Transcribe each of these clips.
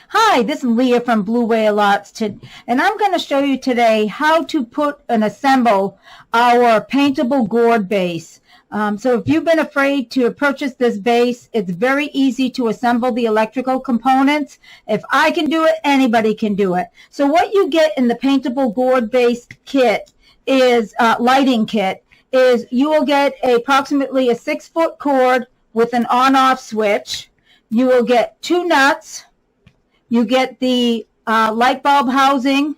Hi, this is Leah from Blue Whale Arts, and I'm going to show you today how to put and assemble our Paintable Gourd base. So if you've been afraid to purchase this base, it's very easy to assemble the electrical components. If I can do it, anybody can do it. So what you get in the Paintable Gourd base kit is lighting kit. Is you will get approximately a 6-foot cord with an on-off switch. You will get 2 nuts. You get the light bulb housing.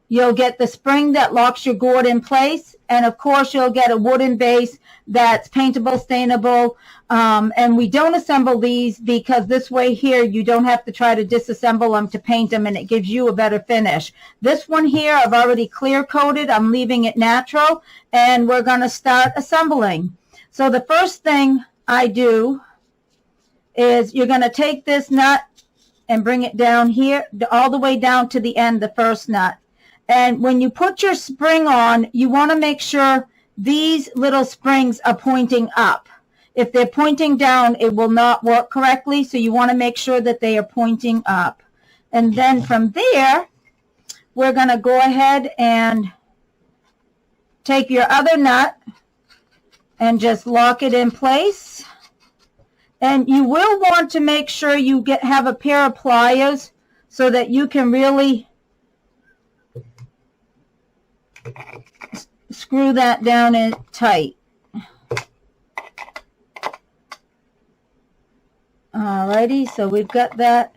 You'll get the spring that locks your gourd in place. And of course, you'll get a wooden base that's paintable, stainable. And we don't assemble these because this way here, you don't have to try to disassemble them to paint them, and it gives you a better finish. This one here, I've already clear coated. I'm leaving it natural, and we're going to start assembling. So the first thing I do is you're going to take this nut and bring it down here, all the way down to the end, the first nut. And when you put your spring on, you want to make sure these little springs are pointing up. If they're pointing down, it will not work correctly, so you want to make sure that they are pointing up. And then from there, we're going to go ahead and take your other nut and just lock it in place. And you will want to make sure you have a pair of pliers so that you can really screw that down in tight. Alrighty, so we've got that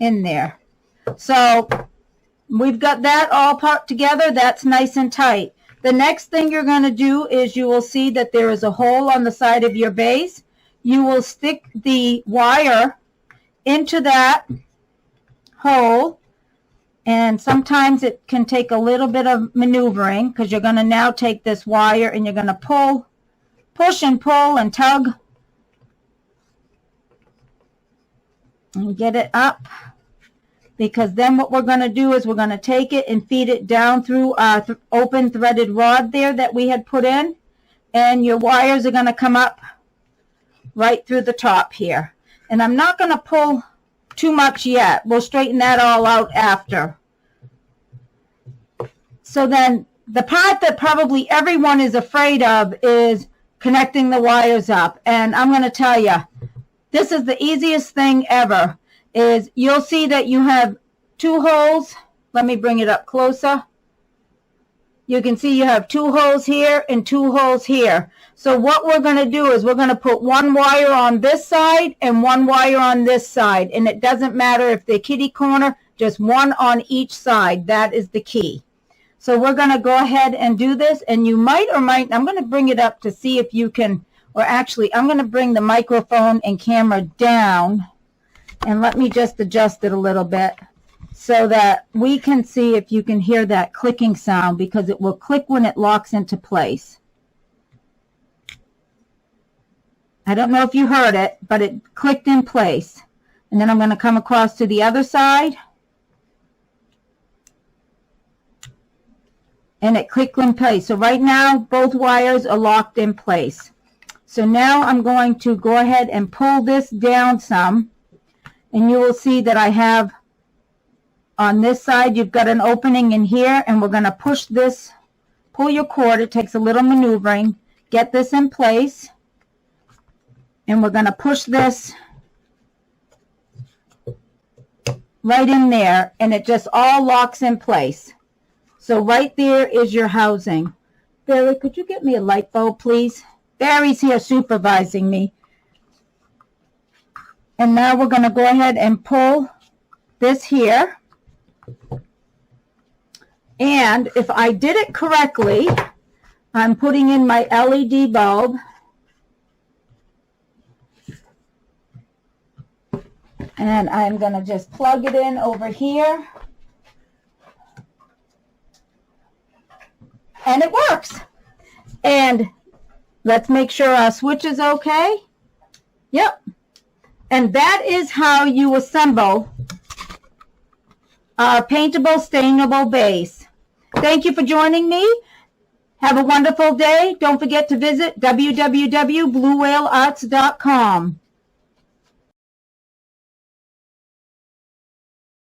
in there. So we've got that all put together. That's nice and tight. The next thing you're going to do is you will see that there is a hole on the side of your base. You will stick the wire into that hole, and sometimes it can take a little bit of maneuvering because you're going to now take this wire and you're going to push and pull and tug and get it up, because then what we're going to do is we're going to take it and feed it down through our open threaded rod there that we had put in, and your wires are going to come up right through the top here. And I'm not going to pull too much yet. We'll straighten that all out after. So then the part that probably everyone is afraid of is connecting the wires up. And I'm going to tell you, this is the easiest thing ever. Is you'll see that you have 2 holes. Let me bring it up closer. You can see you have 2 holes here and 2 holes here. So what we're going to do is we're going to put 1 wire on this side and 1 wire on this side. And it doesn't matter if they're kitty corner, just 1 on each side. That is the key. So we're going to go ahead and do this. And you might or might, I'm going to bring it up to see if you can, or actually I'm going to bring the microphone and camera down. And let me just adjust it a little bit so that we can see if you can hear that clicking sound, because it will click when it locks into place. I don't know if you heard it, but it clicked in place. And then I'm going to come across to the other side. And it clicked in place. So right now, both wires are locked in place. So now I'm going to go ahead and pull this down some. And you will see that I have, on this side, you've got an opening in here. And we're going to push this, pull your cord. It takes a little maneuvering. Get this in place. And we're going to push this right in there, and it just all locks in place. So right there is your housing. Barry, could you get me a light bulb, please? Barry's here supervising me. And now we're going to go ahead and pull this here. And if I did it correctly, I'm putting in my LED bulb. And I'm going to just plug it in over here. And it works. And let's make sure our switch is okay. Yep. And that is how you assemble our paintable, stainable base. Thank you for joining me. Have a wonderful day. Don't forget to visit www.bluewhalearts.com.